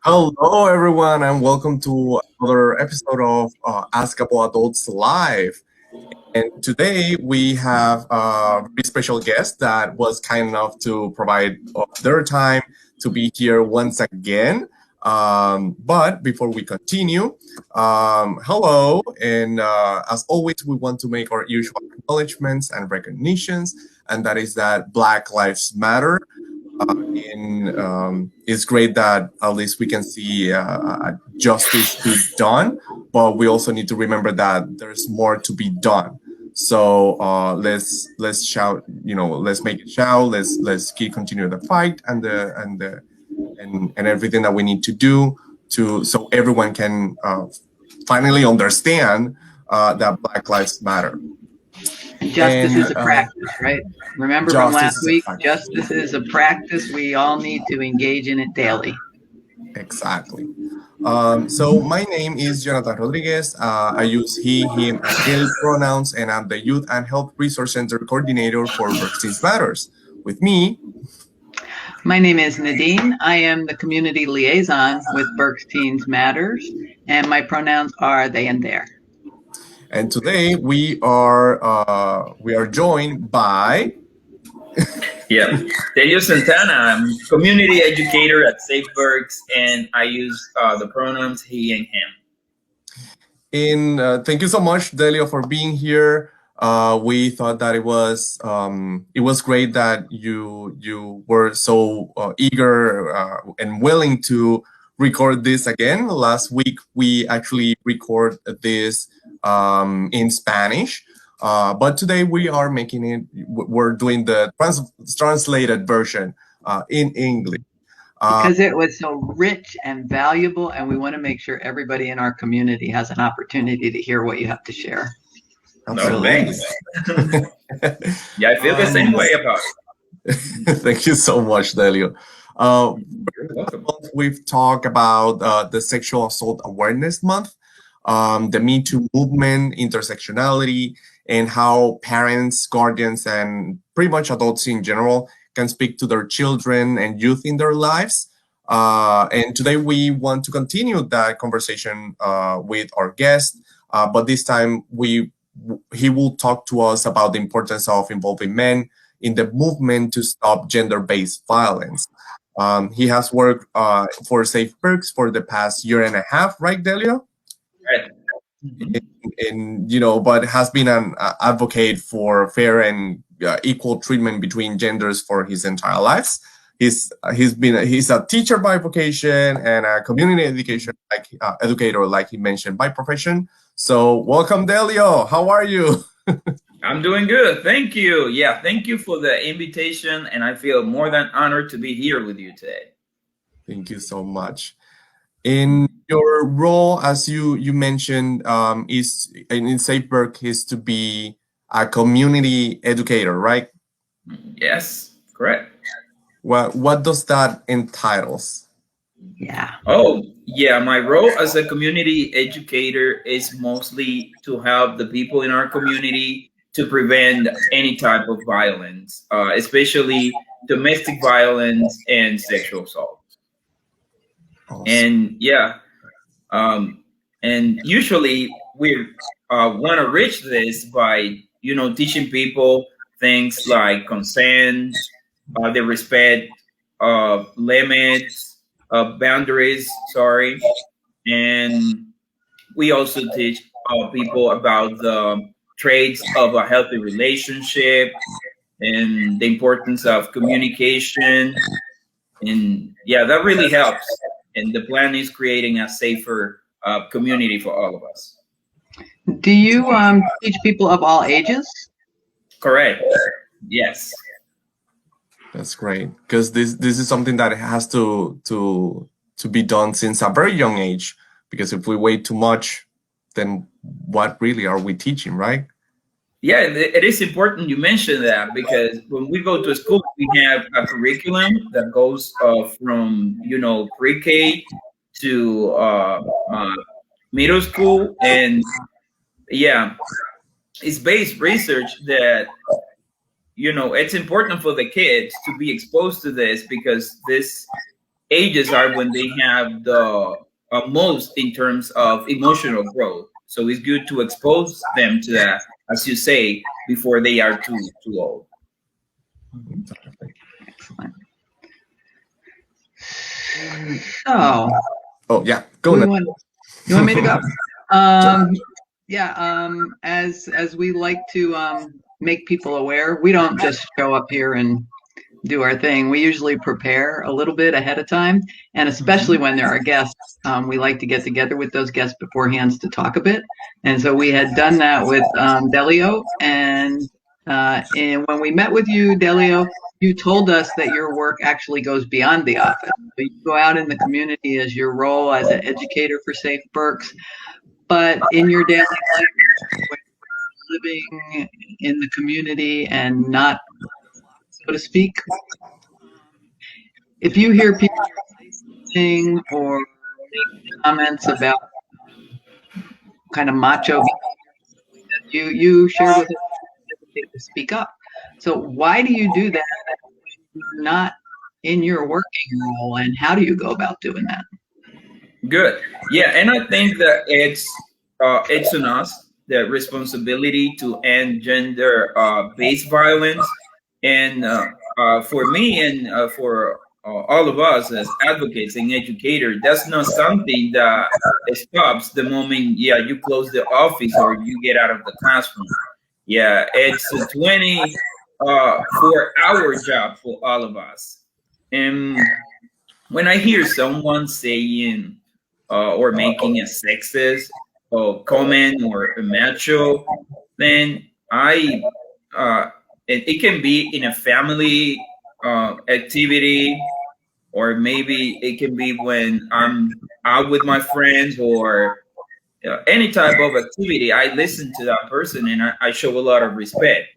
Hello, everyone, and welcome to another episode of Askable Adults Live. And today we have a very special guest that was kind enough to provide their time to be here once again. But before we continue, hello, and as always, we want to make our usual acknowledgments and recognitions, and that is that Black Lives Matter. It's great that at least we can see justice be done, but we also need to remember that there's more to be done. So let's shout, let's make it shout. Let's keep continue the fight and everything that we need to do to so everyone can finally understand that Black Lives Matter. Justice is a practice, right? Remember from last week, justice is a practice. We all need to engage in it daily. Exactly. So my name is Jonathan Rodriguez. I use he, him, and they pronouns, and I'm the Youth and Health Resource Center Coordinator for Berks Matters. With me, my name is Nadine. I am the Community Liaison with Berks Teens Matters, and my pronouns are they and their. And today we are joined by Delio Santana. I'm community educator at Safe Berks, and I use the pronouns he and him. And thank you so much, Delio, for being here. We thought that it was great that you were so eager and willing to record this again. Last week we actually recorded this in Spanish, but today we are we're doing the translated version in English. Because it was so rich and valuable, and we want to make sure everybody in our community has an opportunity to hear what you have to share. Absolutely. No, thanks. Yeah, I feel the same way about it. Thank you so much, Delio. We've talked about the Sexual Assault Awareness Month, the Me Too movement, intersectionality, and how parents, guardians, and pretty much adults in general can speak to their children and youth in their lives. And today we want to continue that conversation with our guest, but this time he will talk to us about the importance of involving men in the movement to stop gender-based violence. He has worked for Safe Berks for the past year and a half, right, Delio? Right. But has been an advocate for fair and equal treatment between genders for his entire lives. He's a teacher by vocation and a community educator, like he mentioned, by profession. So welcome, Delio. How are you? I'm doing good. Thank you. Yeah, thank you for the invitation, and I feel more than honored to be here with you today. Thank you so much. In your role, as you mentioned, is in Safe Berks is to be a community educator, right? Yes, correct. What does that entitles? Yeah. Oh, yeah. My role as a community educator is mostly to help the people in our community to prevent any type of violence, especially domestic violence and sexual assault. Awesome. And yeah, and usually we want to reach this by teaching people things like consent, the respect of limits, boundaries. Sorry, and we also teach people about the traits of a healthy relationship and the importance of communication. And yeah, that really helps. And the plan is creating a safer community for all of us. Do you teach people of all ages? Correct. Yes. That's great, because this is something that has to be done since a very young age. Because if we wait too much, then what really are we teaching, right? Yeah, it is important you mentioned that, because when we go to school, we have a curriculum that goes from pre-K to middle school, and yeah, it's based research that it's important for the kids to be exposed to this, because this ages are when they have the most in terms of emotional growth. So it's good to expose them to that, as you say, before they are too old. Excellent. So, oh yeah, go ahead. You want me to go? Yeah. As we like to make people aware, we don't just show up here and do our thing. We usually prepare a little bit ahead of time, and especially when there are guests, we like to get together with those guests beforehand to talk a bit. And so we had done that with Delio, and when we met with you, Delio, you told us that your work actually goes beyond the office. So you go out in the community as your role as an educator for Safe Berks, but in your daily life, living in the community and not, so to speak, if you hear people saying or make comments about kind of macho, you shared with us to speak up. So why do you do that when you're not in your working role, and how do you go about doing that? Good. Yeah, and I think that it's on us, the responsibility to end gender based violence, and for me and for all of us as advocates and educators, that's not something that stops the moment you close the office or you get out of the classroom. Yeah, it's a 24-hour job for all of us. And when I hear someone saying or making a sexist comment or a macho, then it can be in a family activity, or maybe it can be when I'm out with my friends, or any type of activity. I listen to that person and I show a lot of respect.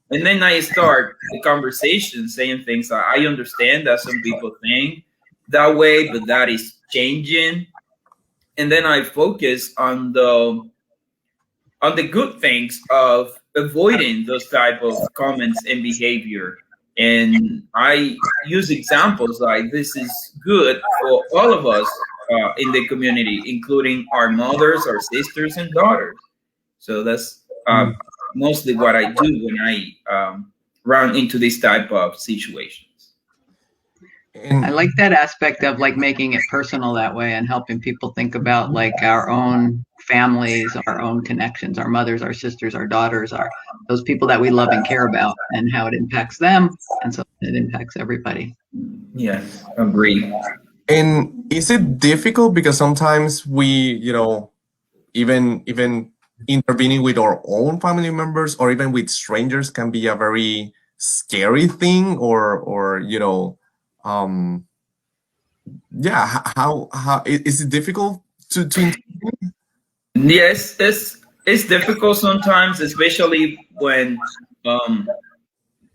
And then I start the conversation saying things like, I understand that some people think that way, but that is changing. And then I focus on the good things of avoiding those type of comments and behavior. And I use examples like, this is good for all of us in the community, including our mothers, our sisters, and daughters. So that's mostly what I do when I run into this type of situations. I like that aspect of like making it personal that way and helping people think about like our own families, our own connections, our mothers, our sisters, our daughters, those people that we love and care about, and how it impacts them. And so it impacts everybody. Yes, agree. And is it difficult because sometimes we, even intervening with our own family members or even with strangers can be a very scary thing, or how is it difficult to Yes, it's difficult sometimes, especially when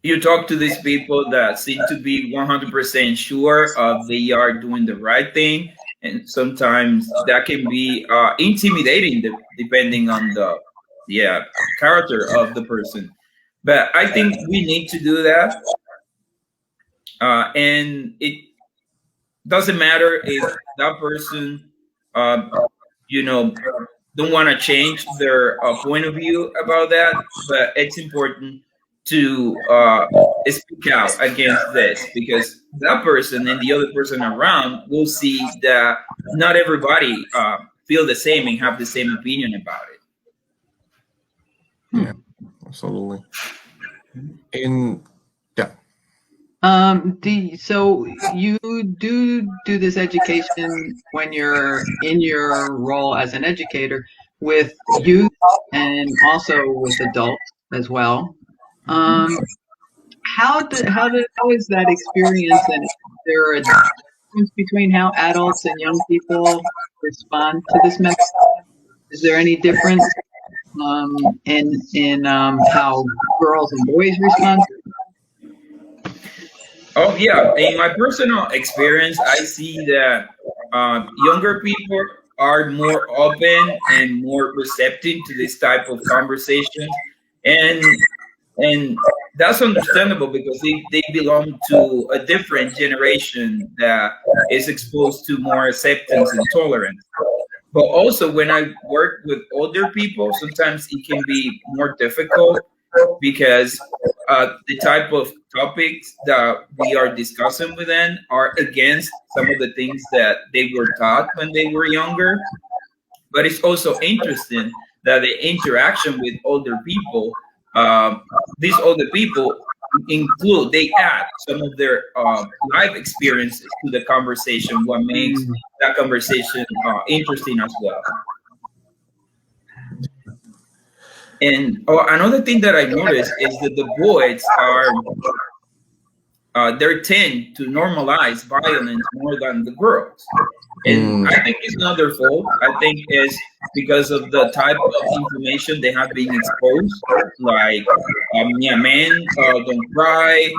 you talk to these people that seem to be 100% sure of they are doing the right thing, and sometimes that can be intimidating depending on the character of the person. But I think we need to do that, and it doesn't matter if that person, don't want to change their point of view about that, but it's important to speak out against this, because that person and the other person around will see that not everybody feel the same and have the same opinion about it. Yeah, absolutely. And so you do this education when you're in your role as an educator with youth and also with adults as well. How is that experience, and is there a difference between how adults and young people respond to this message? Is there any difference in how girls and boys respond? Oh yeah, in my personal experience, I see that younger people are more open and more receptive to this type of conversation, and that's understandable because they belong to a different generation that is exposed to more acceptance and tolerance. But also, when I work with older people, sometimes it can be more difficult because the type of topics that we are discussing with them are against some of the things that they were taught when they were younger. But it's also interesting that the interaction with older people, um, these older people they add some of their life experiences to the conversation, what makes Mm. that conversation interesting as well. And another thing that I noticed is that the boys are they tend to normalize violence more than the girls. And Mm, I think it's not their fault. I think it's because of the type of information they have been exposed. Like, yeah, men don't cry,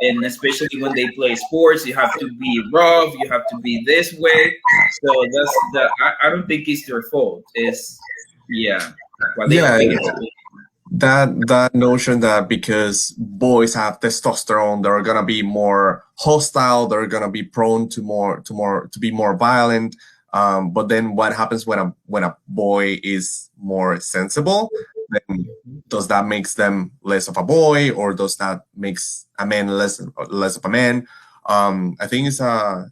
and especially when they play sports, you have to be rough, you have to be this way. So that's the. I don't think it's their fault. It's yeah, what they have yeah, been exposed. that notion that because boys have testosterone, they're gonna be more hostile, they're gonna be prone to be more violent. But then what happens when a boy is more sensible? Then does that makes them less of a boy, or does that makes a man less of a man? I think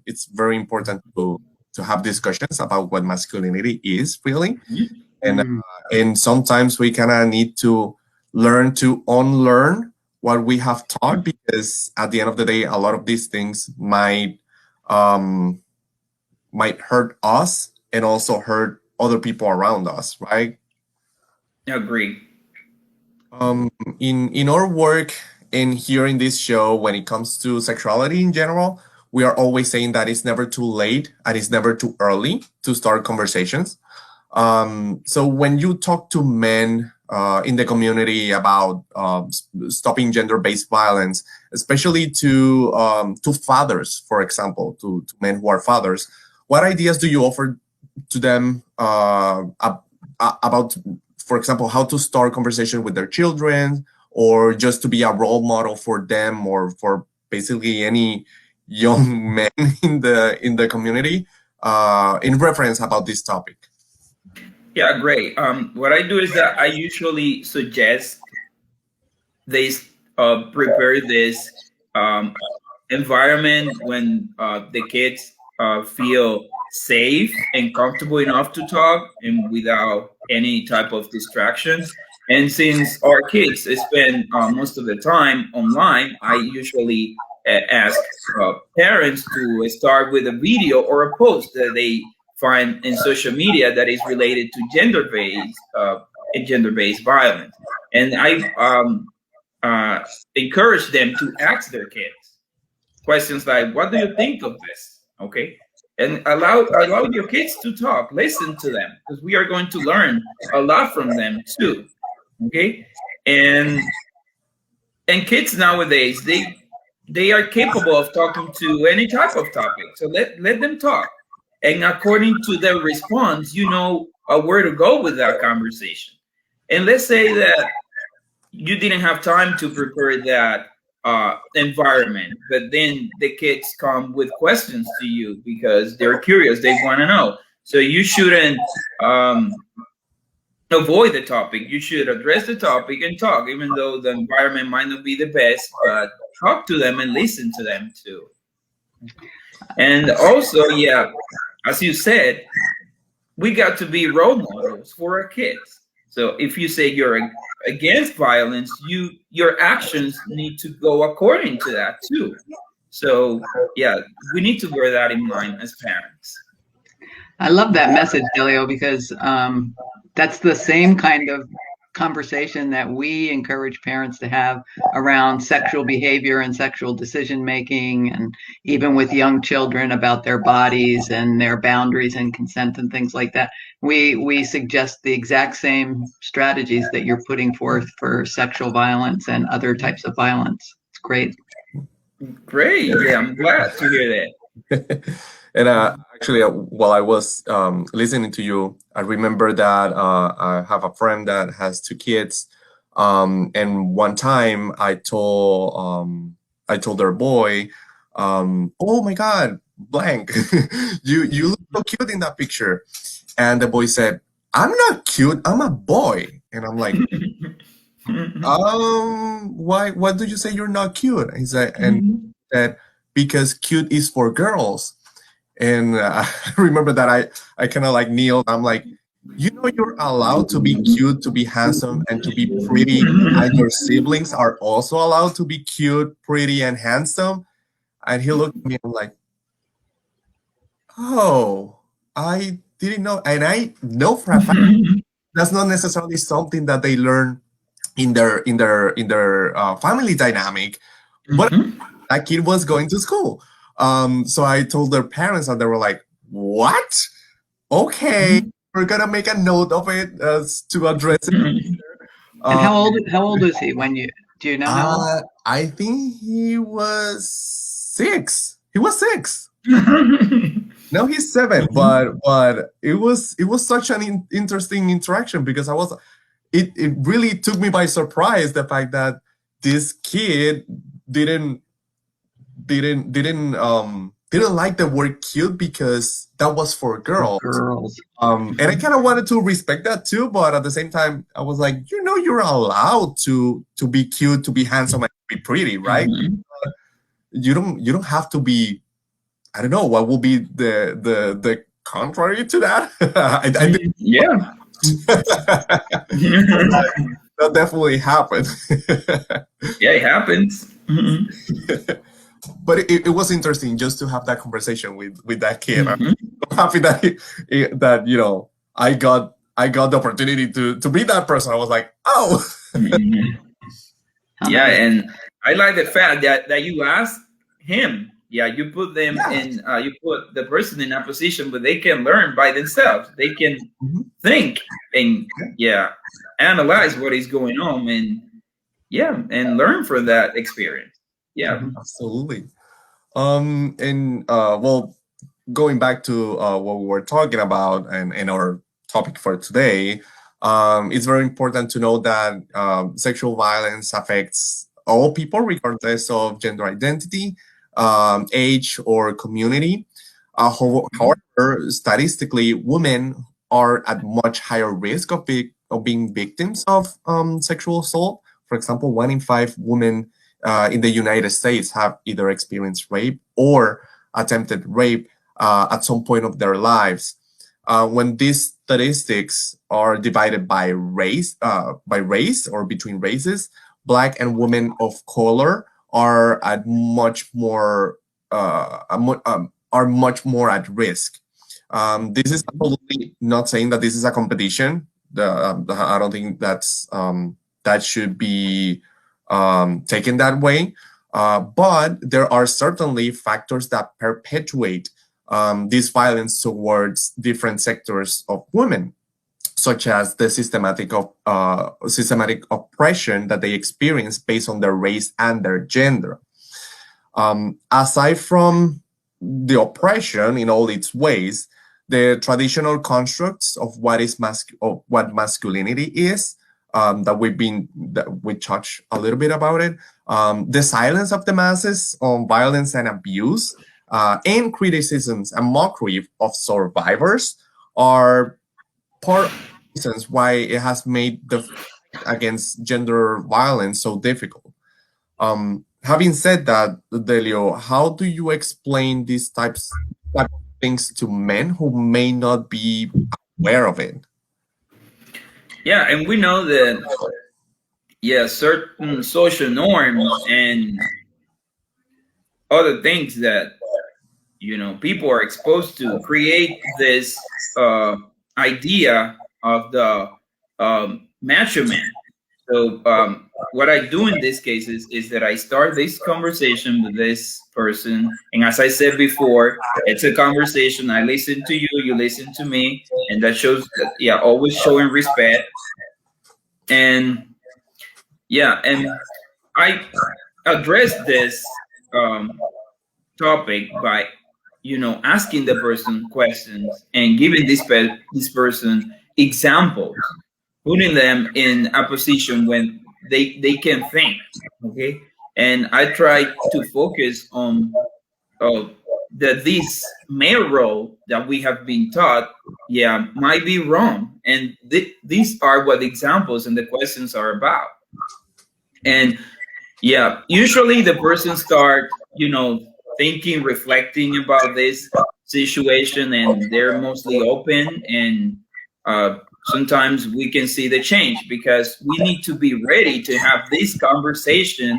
it's very important to have discussions about what masculinity is really, and Mm. and sometimes we kind of need to learn to unlearn what we have taught, because at the end of the day a lot of these things um might hurt us and also hurt other people around us, right? Agree. um in our work and here in this show, when it comes to sexuality in general, we are always saying that it's never too late and it's never too early to start conversations. So when you talk to men in the community about stopping gender-based violence, especially to fathers, for example, to men who are fathers, what ideas do you offer to them about, for example, how to start conversation with their children, or just to be a role model for them, or for basically any young men in the community in reference about this topic? Yeah, great. What I do is that I usually suggest they prepare this um, environment when the kids feel safe and comfortable enough to talk and without any type of distractions. And since our kids spend most of the time online, I usually ask parents to start with a video or a post that they find in social media that is related to gender-based violence. And I uh, encourage them to ask their kids questions like, "What do you think of this?" Okay, and allow your kids to talk. Listen to them because we are going to learn a lot from them too. Okay, and kids nowadays they are capable of talking to any type of topic. So let them talk, and according to their response, you know where to go with that conversation. And let's say that you didn't have time to prepare that environment, but then the kids come with questions to you because they're curious, they want to know. So you shouldn't avoid the topic. You should address the topic and talk, even though the environment might not be the best, but talk to them and listen to them too. And also, yeah, as you said, we got to be role models for our kids. So if you say you're against violence, your actions need to go according to that too. So yeah, we need to bear that in mind as parents. I love that message, Delio, because that's the same kind of conversation that we encourage parents to have around sexual behavior and sexual decision making, and even with young children about their bodies and their boundaries and consent and things like that. We suggest the exact same strategies that you're putting forth for sexual violence and other types of violence. It's great. Great. Yeah, I'm glad to hear And actually, while I was listening to you, I remember that I have a friend that has two kids. And one time I told their boy, oh my God, blank, you look so cute in that picture. And the boy said, I'm not cute, I'm a boy. And I'm like, why? What do you say you're not cute? He said, and that because cute is for girls. And I remember that I kind of like kneeled. I'm like, you know, you're allowed to be cute, to be handsome, and to be pretty, and your siblings are also allowed to be cute, pretty, and handsome. And he looked at me and like, oh, I didn't know. And I know for a fact that's not necessarily something that they learn in their family dynamic, but that kid was going to school. So I told their parents, and they were like, "What? Okay, we're gonna make a note of it to address it." And how old is he when do you know how old? I think he was 6. He was 6. No, he's 7. But it was such an interesting interaction because it really took me by surprise, the fact that this kid didn't like the word cute because that was for girls. And I kind of wanted to respect that too, but at the same time I was like, you know, you're allowed to be cute, to be handsome, and to be pretty, right? You don't have to be. I don't know what will be the contrary to that. I think, yeah. that definitely happened. Yeah, it happens. But it was interesting just to have that conversation with that kid. I'm happy that that you know I got the opportunity to be that person. I was like, oh. Yeah, and I like the fact that you asked him. Yeah, you put them in. You put the person in a position where they can learn by themselves. They can think and analyze what is going on and learn from that experience. Yeah, absolutely. And well, going back to what we were talking about and our topic for today, it's very important to know that sexual violence affects all people regardless of gender identity, age, or community. However, statistically, women are at much higher risk of being victims of sexual assault. For example, 1 in 5 women in the United States have either experienced rape or attempted rape at some point of their lives. When these statistics are divided by race or between races, Black and women of color are at much more at risk. This is absolutely not saying that this is a competition. I don't think that should be taken that way. But there are certainly factors that perpetuate this violence towards different sectors of women, such as the systematic oppression that they experience based on their race and their gender. Aside from the oppression in all its ways, the traditional constructs of what masculinity is, that we touched a little bit about it, the silence of the masses on violence and abuse, and criticisms and mockery of survivors are part of the reasons why it has made the fight against gender violence so difficult. Having said that, Delio, how do you explain these types of things to men who may not be aware of it? Yeah, and we know that certain social norms and other things that people are exposed to create this idea of the macho man. So what I do in these cases is that I start this conversation with this person, and as I said before, it's a conversation. I listen to you, you listen to me, and that shows that, always showing respect. And I address this topic by asking the person questions and giving this person examples, putting them in a position when they can think. Okay, and I try to focus on that this male role that we have been taught, yeah, might be wrong, and these are what the examples and the questions are about. And yeah, usually the person start, thinking, reflecting about this situation, and they're mostly open. And sometimes we can see the change because we need to be ready to have this conversation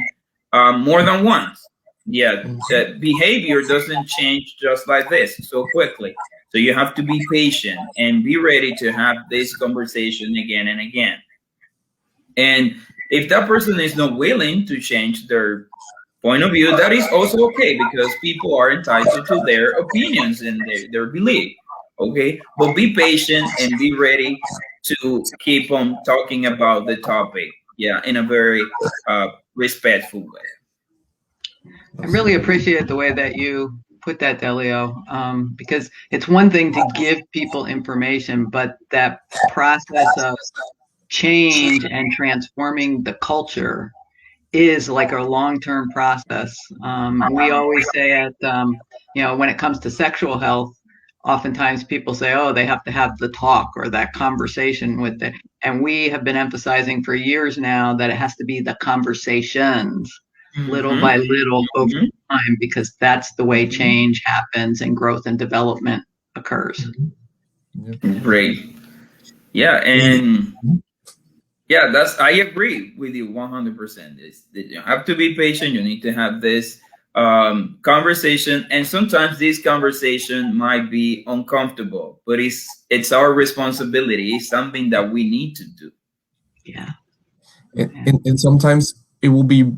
more than once. Yeah, the behavior doesn't change just like this so quickly. So you have to be patient and be ready to have this conversation again and again. And if that person is not willing to change their point of view, that is also okay because people are entitled to their opinions and their belief. Okay, but be patient and be ready to keep on talking about the topic. Yeah, in a very respectful way. I really appreciate the way that you put that, Delio, because it's one thing to give people information, but that process of change and transforming the culture is like a long-term process. We always say when it comes to sexual health, oftentimes people say, oh, they have to have the talk or that conversation with it. And we have been emphasizing for years now that it has to be the conversations, little by little over time, because that's the way change happens and growth and development occurs. Great. Yeah, and yeah, I agree with you 100%. You have to be patient. You need to have this conversation, and sometimes this conversation might be uncomfortable, but it's our responsibility. It's something that we need to do. Yeah. And sometimes it will be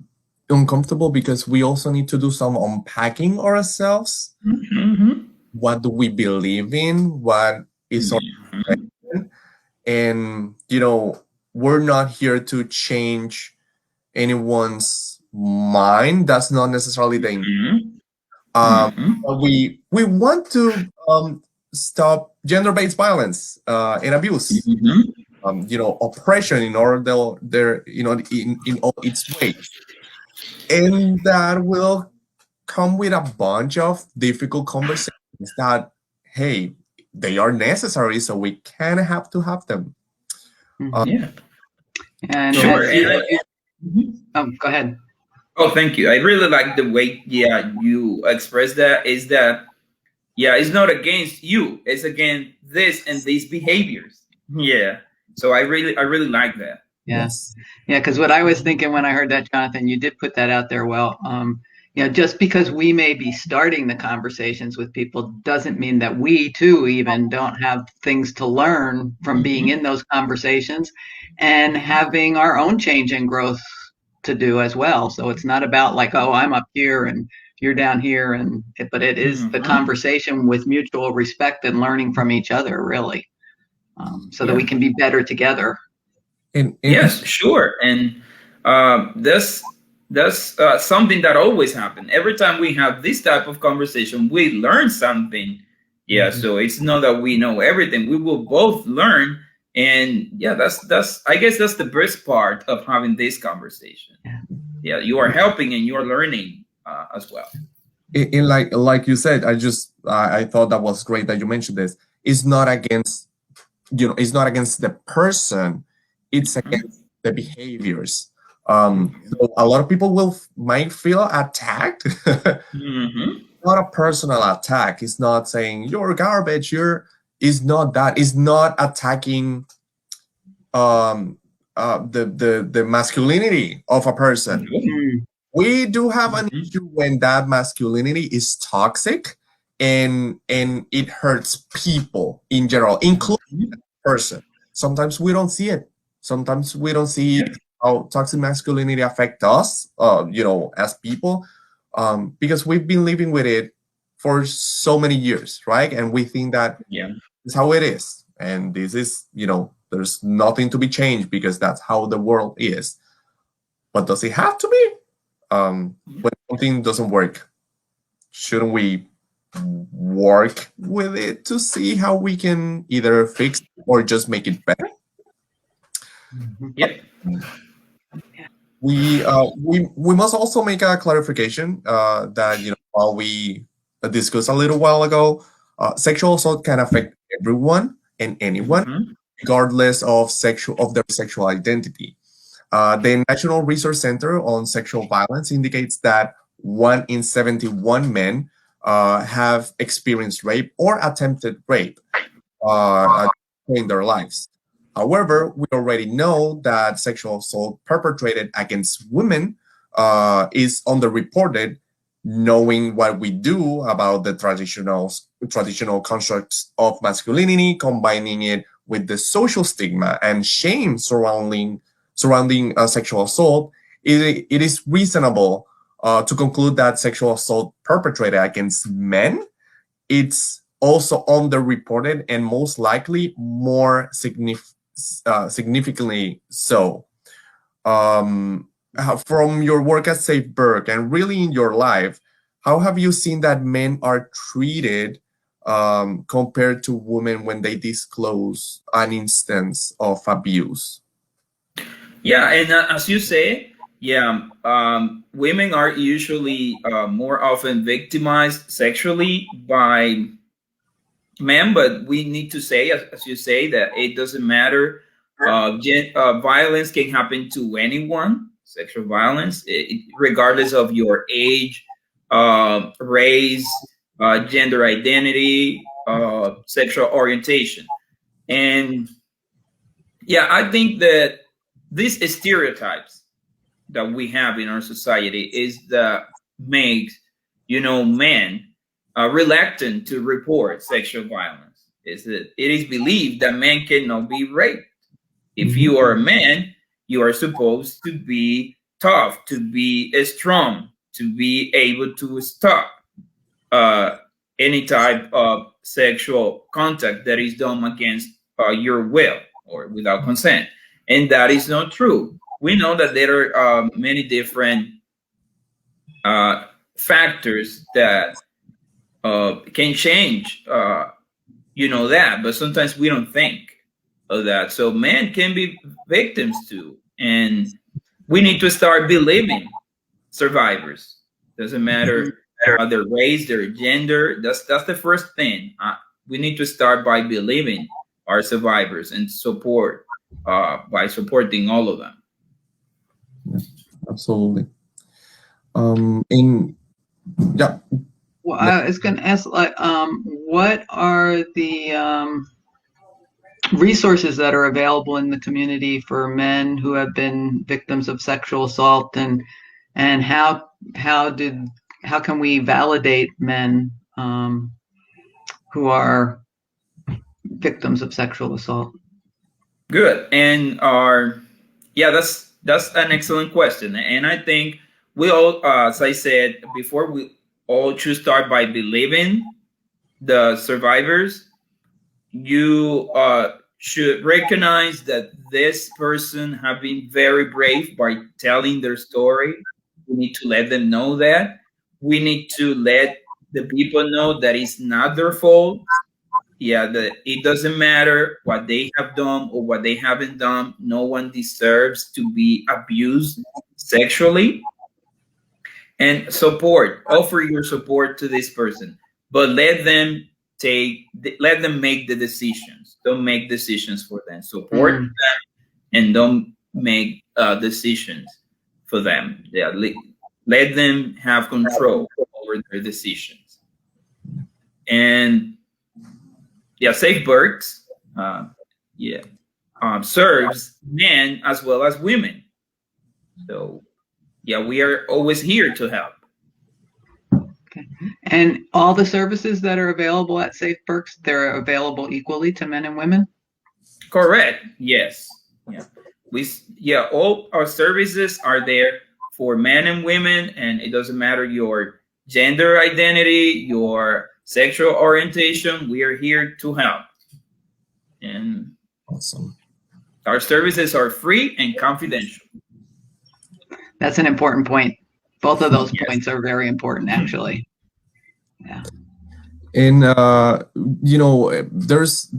uncomfortable because we also need to do some unpacking ourselves. What do we believe in? What is our direction? And we're not here to change anyone's mind. That's not necessarily the intent. But we want to stop gender-based violence and abuse. Oppression in all in all its ways. And that will come with a bunch of difficult conversations that, hey, they are necessary, so we kind of have to have them. Yeah. And sure. go ahead. Oh, thank you. I really like the way, you express that. Is that, it's not against you. It's against this and these behaviors. Yeah. So I really like that. Yes. Yeah, because what I was thinking when I heard that, Johnathan, you did put that out there well. Just because we may be starting the conversations with people doesn't mean that we too even don't have things to learn from being in those conversations and having our own change and growth to do as well. So it's not about like, oh, I'm up here and you're down here, but it is the conversation with mutual respect and learning from each other, really, so that we can be better together. And yes, sure. And that's something that always happens. Every time we have this type of conversation, we learn something. Yeah, so it's not that we know everything. We will both learn. And that's I guess that's the best part of having this conversation. Yeah, you are helping and you are learning as well. In like you said, I thought that was great that you mentioned this. It's not against it's not against the person. It's against the behaviors. So a lot of people might feel attacked. Not a personal attack. It's not saying you're garbage. It's not that. It's not attacking the masculinity of a person. We do have an issue when that masculinity is toxic and it hurts people in general, including the person. Sometimes we don't see it. Sometimes we don't see how toxic masculinity affect us, as people, because we've been living with it for so many years, right? And we think that is how it is, and this is, there's nothing to be changed because that's how the world is. But does it have to be? When something doesn't work, shouldn't we work with it to see how we can either fix it or just make it better? Yep. we must also make a clarification that while we discussed a little while ago, sexual assault can affect everyone and anyone, Mhm. regardless of their sexual identity. The National Research Center on Sexual Violence indicates that 1 in 71 men have experienced rape or attempted rape in their lives. However, we already know that sexual assault perpetrated against women is underreported, knowing what we do about the traditional constructs of masculinity, combining it with the social stigma and shame surrounding sexual assault. It is reasonable to conclude that sexual assault perpetrated against men, it's also underreported and most likely more significantly so. From your work at Safe Berks and really in your life, how have you seen that men are treated compared to women when they disclose an instance of abuse? Yeah, and as you say, yeah, women are usually more often victimized sexually by men, but we need to say, as you say, that it doesn't matter. Violence can happen to anyone, sexual violence, regardless of your age, race, gender identity, sexual orientation. And yeah, I think that these stereotypes that we have in our society is that makes men reluctant to report sexual violence. Is that it is believed that men cannot be raped. If you are a man, you are supposed to be tough, to be strong, to be able to stop uh, any type of sexual contact that is done against your will or without consent. And that is not true. We know that there are many different factors that can change, that, but sometimes we don't think of that. So men can be victims too. And we need to start believing survivors. Doesn't matter their race, their gender. That's the first thing. We need to start by believing our survivors and support by supporting all of them. Yeah, absolutely. And yeah. Well, I was going to ask, what are the resources that are available in the community for men who have been victims of sexual assault, and how can we validate men who are victims of sexual assault? Good. And that's an excellent question. And I think we all, as I said before, we all should start by believing the survivors. You should recognize that this person have been very brave by telling their story. We need to let them know that. We need to let the people know that it's not their fault. Yeah, that it doesn't matter what they have done or what they haven't done. No one deserves to be abused sexually. And offer your support to this person, but let them make the decisions. Don't make decisions for them. Support them and don't make decisions for them. Yeah, let them have control over their decisions. And yeah, Safe Berks, serves men as well as women. So yeah, we are always here to help. Okay. And all the services that are available at Safe Berks, they're available equally to men and women? Correct. Yes. Yeah. All our services are there for men and women, and it doesn't matter your gender identity, your sexual orientation. We are here to help. And Awesome. Our services are free and confidential. That's an important point. Both of those points are very important, actually. Yeah. And there's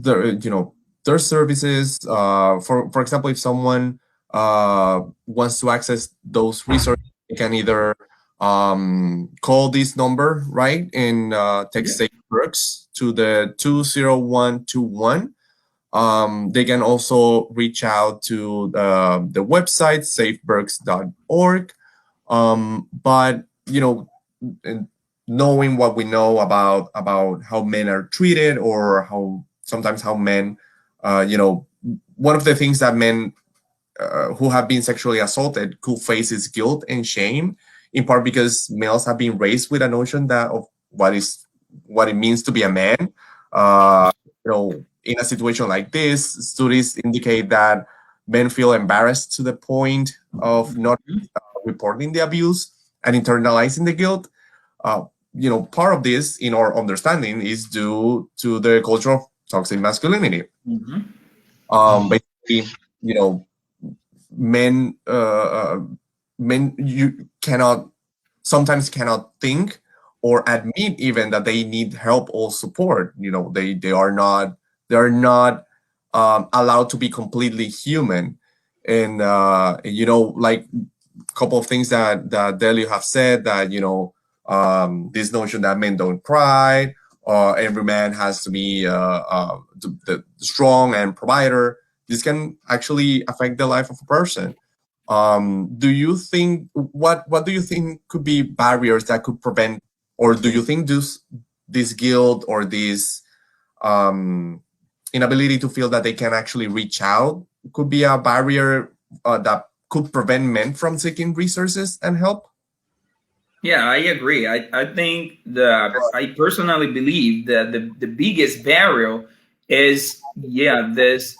services. For example, if someone wants to access those resources, they can either call this number, right, and text Safe Berks to the 20121. They can also reach out to the website safeberks.org. But knowing what we know about how men are treated, or how sometimes how men, one of the things that men who have been sexually assaulted could face is guilt and shame, in part because males have been raised with a notion that of what it means to be a man. In a situation like this, studies indicate that men feel embarrassed to the point of not reporting the abuse and internalizing the guilt. Part of this, in our understanding, is due to the culture of toxic masculinity. Basically, men you sometimes cannot think or admit even that they need help or support. They are not allowed to be completely human. And like a couple of things that Delio have said, that this notion that men don't cry, every man has to be the strong and provider. This can actually affect the life of a person. Do you think what do you think could be barriers that could prevent, or do you think this guilt or this inability to feel that they can actually reach out could be a barrier that could prevent men from seeking resources and help? Yeah, I agree. I think that I personally believe that the biggest barrier is, this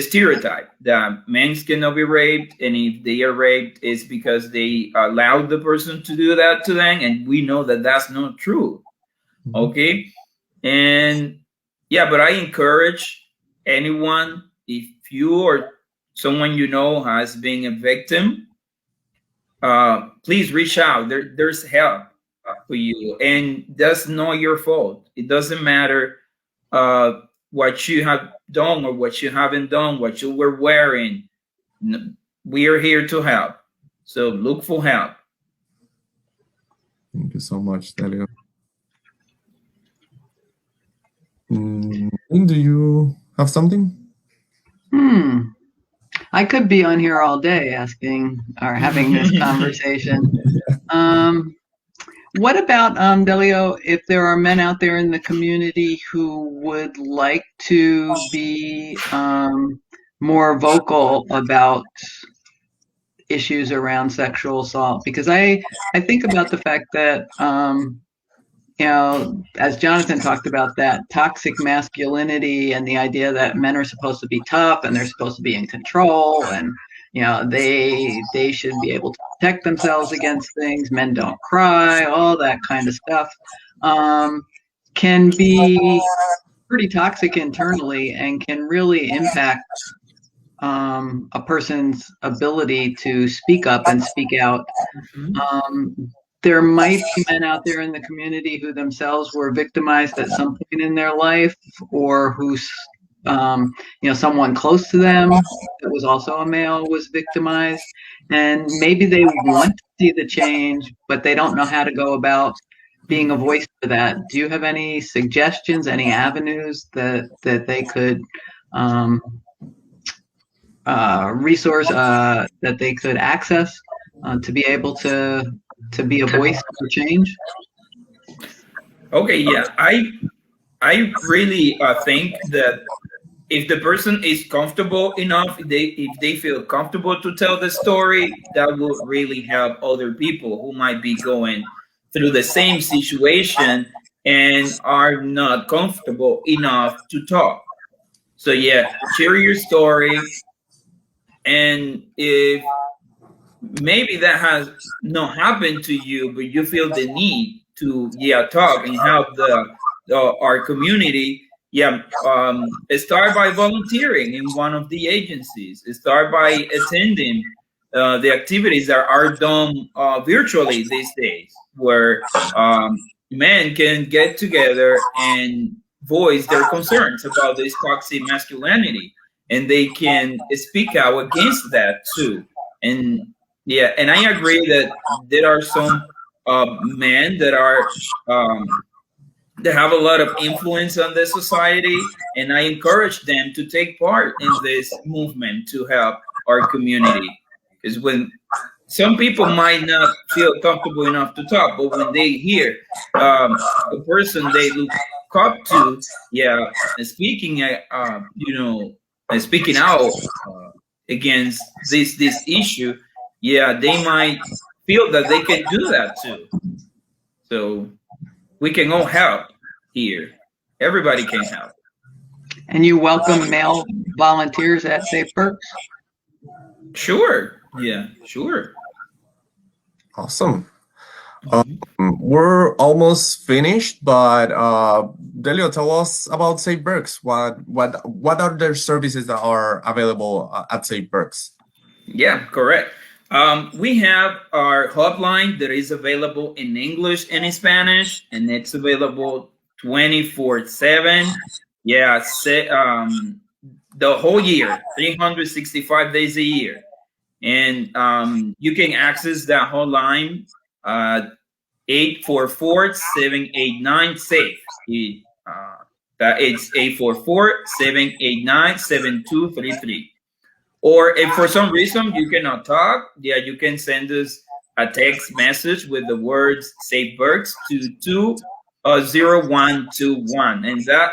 stereotype that men cannot be raped, and if they are raped, it's because they allowed the person to do that to them, and we know that that's not true. Okay, and but I encourage anyone, if you or someone you know has been a victim, please reach out. There's help for you, and that's not your fault. It doesn't matter what you have done or what you haven't done, what you were wearing. We are here to help. So look for help. Thank you so much, Delio. Do you have something? I could be on here all day asking or having this conversation. What about, Delio, if there are men out there in the community who would like to be more vocal about issues around sexual assault? Because I think about the fact that, as Johnathan talked about, that toxic masculinity and the idea that men are supposed to be tough and they're supposed to be in control, and they should be able to protect themselves against things. Men don't cry, all that kind of stuff, can be pretty toxic internally and can really impact a person's ability to speak up and speak out. There might be men out there in the community who themselves were victimized at some point in their life, or who's someone close to them that was also a male was victimized, and maybe they want to see the change, but they don't know how to go about being a voice for that. Do you have any suggestions, any avenues that they could resource that they could access to be able to be a voice for change? Okay, yeah, I really think that if the person is comfortable enough, if they feel comfortable to tell the story, that will really help other people who might be going through the same situation and are not comfortable enough to talk. So share your story, and if maybe that has not happened to you, but you feel the need to talk and help our community, start by volunteering in one of the agencies. Start by attending the activities that are done virtually these days, where men can get together and voice their concerns about this toxic masculinity. and they can speak out against that too. And yeah, and I agree that there are some men that are that have a lot of influence on the society, and I encourage them to take part in this movement to help our community. Because when some people might not feel comfortable enough to talk, but when they hear a person they look up to, yeah, speaking, speaking out against this issue, yeah, they might feel that they can do that too. So we can all help here. Everybody can help. And you welcome male volunteers at Safe Berks? Sure. Yeah, sure. Awesome. We're almost finished, but Delio, tell us about Safe Berks. What are the services that are available at Safe Berks? Yeah, correct. We have our hotline that is available in English and in Spanish, and it's available 24/7. Yeah, the whole year, 365 days a year. And you can access that hotline 844-789-SAFE. That it's 844-789-7233. Or if for some reason you cannot talk, yeah, you can send us a text message with the words Safe Berks to 20121. And that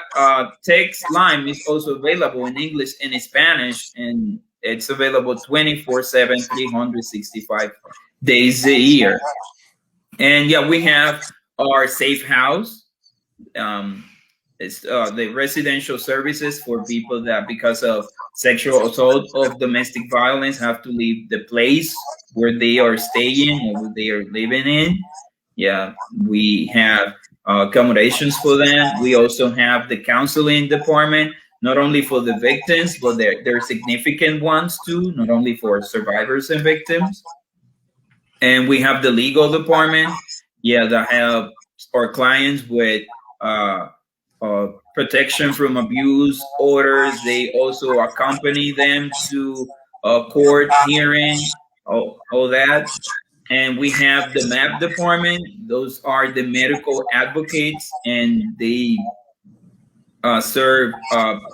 text line is also available in English and in Spanish, and it's available 24/7, 365 days a year. And yeah, we have our safe house. It's the residential services for people that, because of sexual assault of domestic violence, have to leave the place where they are staying or where they are living in. Yeah, we have accommodations for them. We also have the counseling department, not only for the victims, but they're significant ones too, not only for survivors and victims. And we have the legal department, yeah, that help our clients with protection from abuse orders. They also accompany them to a court hearing, all that. And we have the MAP department. Those are the medical advocates, and they serve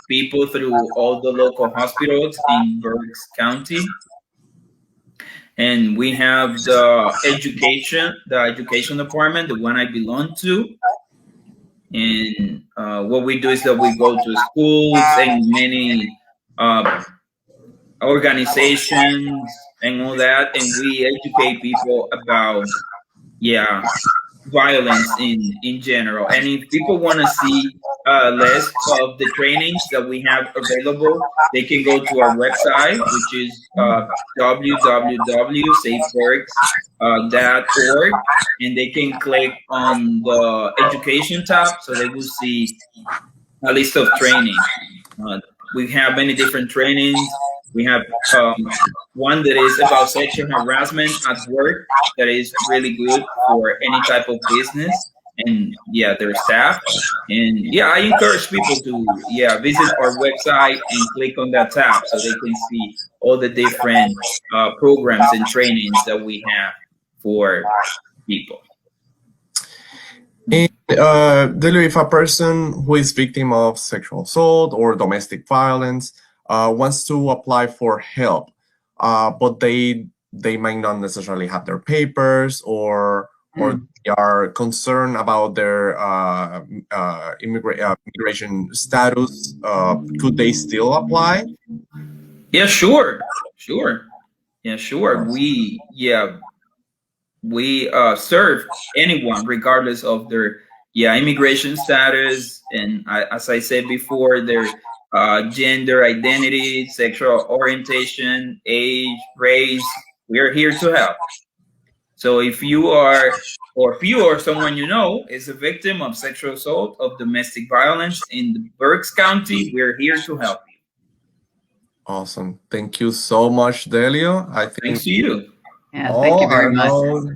people through all the local hospitals in Berks County. And we have the education department, the one I belong to. And what we do is that we go to schools and many organizations and all that, and we educate people about, yeah, violence in general. And if people want to see a list of the trainings that we have available, they can go to our website, which is www.safeberks.org, and they can click on the education tab, so they will see a list of training. We have many different trainings. We have one that is about sexual harassment at work that is really good for any type of business and, yeah, their staff. And yeah, I encourage people to, yeah, visit our website and click on that tab so they can see all the different programs and trainings that we have for people. And Delio, if a person who is victim of sexual assault or domestic violence wants to apply for help, but they might not necessarily have their papers, or they are concerned about their immigration status, could they still apply? Yeah, sure. Yeah, sure. We serve anyone regardless of their immigration status, and as I said before, their gender identity, sexual orientation, age, race. We are here to help. So if you or someone you know is a victim of sexual assault, of domestic violence in the Berks County, we're here to help you. Awesome. Thank you so much, Delio. Thanks to you. Yeah, thank you very much.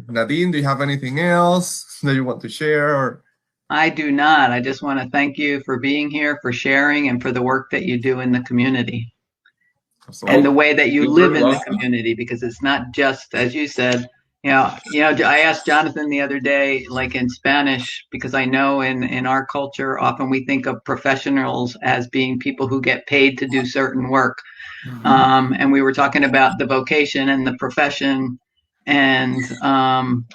Nadine, do you have anything else that you want to share? Or? I do not. I just want to thank you for being here, for sharing, and for the work that you do in the community. and the way that you You're live very in the welcome. community, because it's not just, as you said, I asked Jonathan the other day, like in Spanish, because I know in our culture, often we think of professionals as being people who get paid to do certain work. And we were talking about the vocation and the profession. And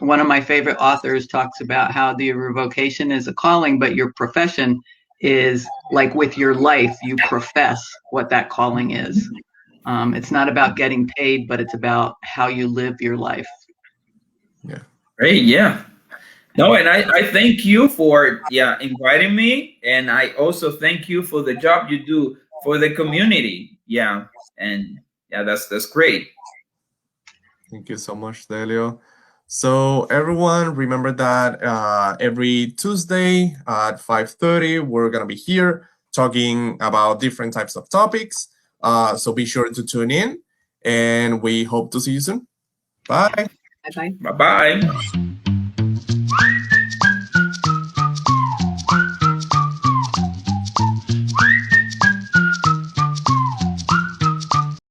one of my favorite authors talks about how your vocation is a calling, but your profession is like with your life, you profess what that calling is. It's not about getting paid, but it's about how you live your life. Yeah. Great, yeah. No, and I thank you for inviting me, and I also thank you for the job you do for the community. Yeah, and that's great. Thank you so much, Delio. So everyone, remember that every Tuesday at 5:30, we're gonna be here talking about different types of topics. So be sure to tune in, and we hope to see you soon. Bye. Bye-bye. Bye bye.